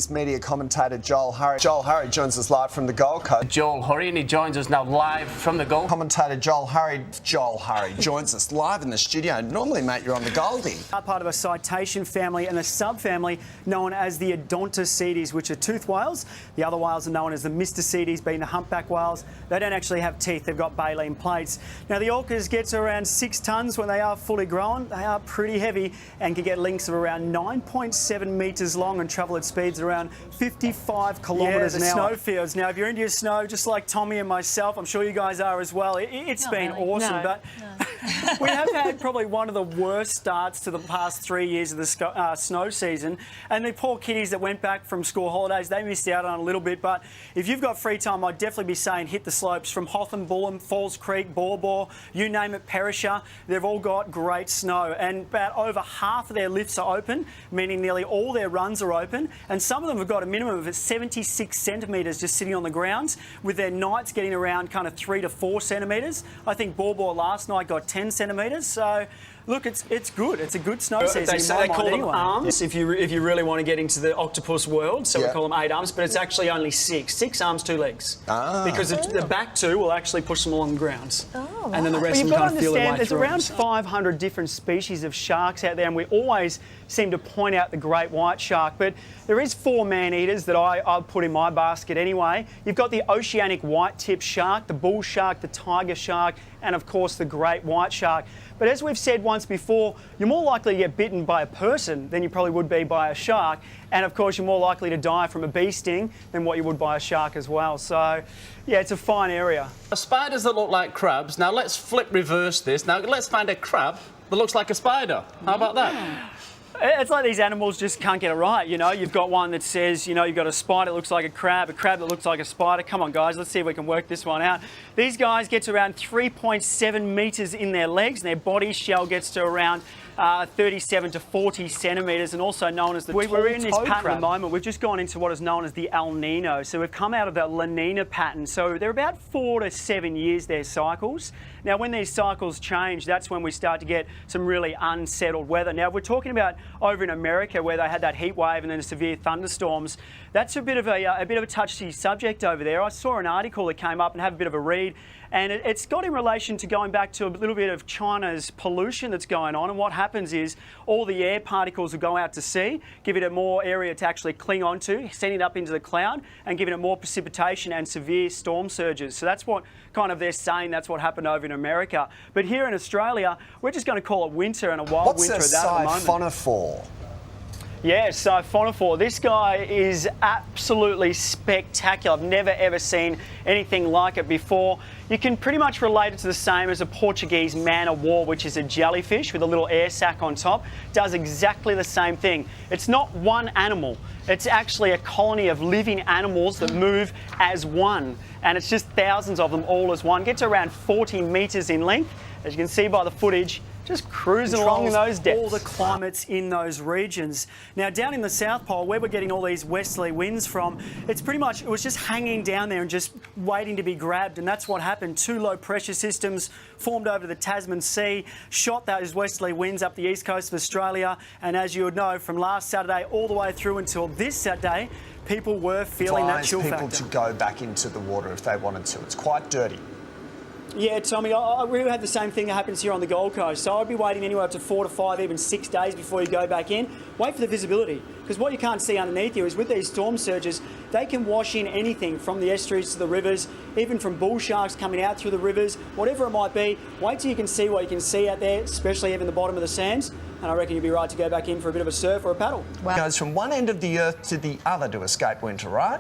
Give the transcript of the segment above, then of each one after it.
Media commentator Joel Hurrey. Joel Hurrey joins us live from the Gold Coast. Joel Hurrey, and he joins us now live from the Gold. Commentator Joel Hurrey joins us live in the studio. Normally, mate, you're on the Goldie. Part of a cetacean family and a subfamily known as the Odontocetes, which are toothed whales. The other whales are known as the Mystocetes, being the humpback whales. They don't actually have teeth, they've got baleen plates. Now, the orcas get to around 6 tonnes when they are fully grown. They are pretty heavy and can get lengths of around 9.7 metres long and travel at speeds around 55 kilometres an hour. Snowfields. Now, if you're into your snow, just like Tommy and myself, I'm sure you guys are as well, it's been really awesome. No, but we have had probably one of the worst starts to the past 3 years of the snow season. And the poor kiddies that went back from school holidays, they missed out on a little bit. But if you've got free time, I'd definitely be saying hit the slopes from Hotham, Bullen, Falls Creek, Bawbaw, you name it, Perisher. They've all got great snow. And about over half of their lifts are open, meaning nearly all their runs are open. And some of them have got a minimum of 76 centimetres just sitting on the ground, with their nights getting around kind of 3 to 4 centimetres. I think Bawbaw last night got 10 centimetres. So look, it's good. It's a good snow season. They call them arms if you really want to get into the octopus world. So we call them 8 arms, but it's actually only 6. 6 arms, 2 legs. Because the back 2 will actually push them along the ground. Oh, and then the rest of them kind of feel their way there's through. There's around 500 different species of sharks out there, and we always seem to point out the great white shark, but there is 4 man-eaters that I'll put in my basket anyway. You've got the oceanic white-tip shark, the bull shark, the tiger shark, and of course the great white shark. But as we've said once before, you're more likely to get bitten by a person than you probably would be by a shark. And of course, you're more likely to die from a bee sting than what you would by a shark as well. So, yeah, it's a fine area. Spiders that look like crabs. Now let's reverse this. Now let's find a crab that looks like a spider. How about that? It's like these animals just can't get it right, you know. You've got one that says, you know, you've got a spider that looks like a crab that looks like a spider. Come on, guys, let's see if we can work this one out. These guys get to around 3.7 metres in their legs, and their body shell gets to around 37 to 40 centimetres, and also known as the We're in this pattern crab. at the moment. We've just gone into what is known as the El Nino. So we've come out of the La Nina pattern. So they're about 4 to 7 years, their cycles. Now, when these cycles change, that's when we start to get some really unsettled weather. Now, we're talking about over in America where they had that heat wave and then severe thunderstorms. That's a bit of a touchy subject over there. I saw an article that came up and had a bit of a read, and it's got in relation to going back to a little bit of China's pollution that's going on. And what happens is all the air particles will go out to sea, give it a more area to actually cling onto, send it up into the cloud, and giving it more precipitation and severe storm surges. So that's what kind of they're saying that's what happened over in America. But here in Australia, we're just going to call it winter and a wild winter at that at the moment. Siphonophore? Yeah, Siphonophore. This guy is absolutely spectacular. I've never ever seen anything like it before. You can pretty much relate it to the same as a Portuguese man-o'-war, which is a jellyfish with a little air sac on top. Does exactly the same thing. It's not one animal. It's actually a colony of living animals that move as one. And it's just thousands of them all as one. Gets around 40 metres in length. As you can see by the footage, just cruising along in those depths. All the climates in those regions. Now, down in the South Pole, where we're getting all these westerly winds from, it's pretty much, it was just hanging down there and just waiting to be grabbed, and that's what happened. 2 low pressure systems formed over the Tasman Sea, shot those westerly winds up the east coast of Australia, and as you would know, from last Saturday all the way through until this Saturday, people were feeling that chill factor. People to go back into the water if they wanted to. It's quite dirty. Yeah, Tommy, we had the same thing that happens here on the Gold Coast. So I'd be waiting anywhere up to 4 to 5, even 6 days before you go back in. Wait for the visibility, because what you can't see underneath you is with these storm surges, they can wash in anything from the estuaries to the rivers, even from bull sharks coming out through the rivers, whatever it might be. Wait till you can see what you can see out there, especially even the bottom of the sands. And I reckon you'd be right to go back in for a bit of a surf or a paddle. Wow. It goes from one end of the earth to the other to escape winter, right?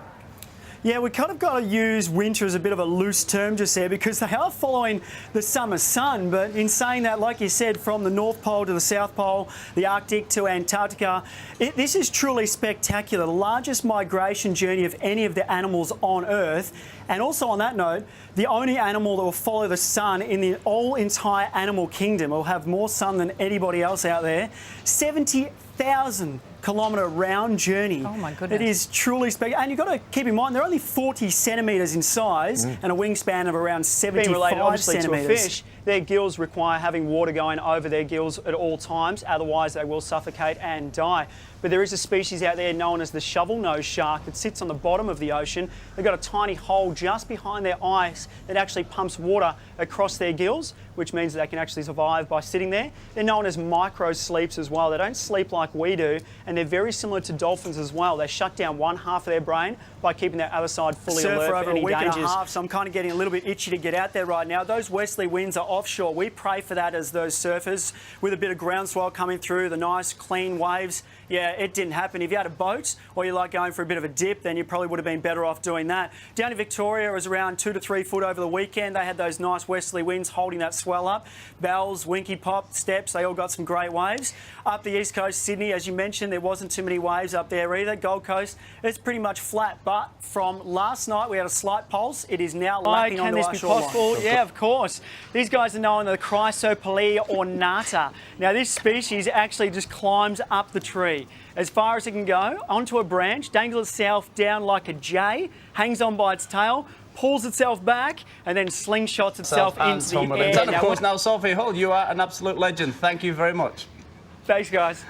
Yeah, we kind of got to use winter as a bit of a loose term just there, because they are following the summer sun. But in saying that, like you said, from the North Pole to the South Pole, the Arctic to Antarctica, this is truly spectacular. The largest migration journey of any of the animals on Earth. And also on that note, the only animal that will follow the sun in the whole entire animal kingdom, will have more sun than anybody else out there. 70,000 kilometre round journey. Oh my goodness. It is truly spectacular. And you've got to keep in mind, they're only 40 centimetres in size and a wingspan of around 75 centimetres. To a fish, their gills require having water going over their gills at all times, otherwise they will suffocate and die. But there is a species out there known as the shovel-nosed shark that sits on the bottom of the ocean. They've got a tiny hole just behind their eyes that actually pumps water across their gills, which means they can actually survive by sitting there. They're known as micro-sleeps as well. They don't sleep like we do, and they're very similar to dolphins as well. They shut down one half of their brain by keeping their other side fully alert for for over any a week dangers. and a half, so I'm kind of getting a little bit itchy to get out there right now. Those westerly winds are offshore. We pray for that as those surfers with a bit of groundswell coming through, the nice clean waves. Yeah, it didn't happen. If you had a boat or you like going for a bit of a dip, then you probably would have been better off doing that. Down in Victoria, it was around 2 to 3 foot over the weekend. They had those nice westerly winds holding that swell up. Bells, Winky Pop, Steps, they all got some great waves. Up the east coast, Sydney, as you mentioned, there wasn't too many waves up there either. Gold Coast, it's pretty much flat, but from last night we had a slight pulse. It is now lapping onto our shoreline. Possible? Yeah, of course. These guys are known as the Chrysopelea ornata. Now, this species actually just climbs up the tree as far as it can go, onto a branch, dangles itself down like a jay, hangs on by its tail, pulls itself back, and then slingshots itself into the air. And of course, now, Sophie Hull, you are an absolute legend. Thank you very much. Thanks, guys.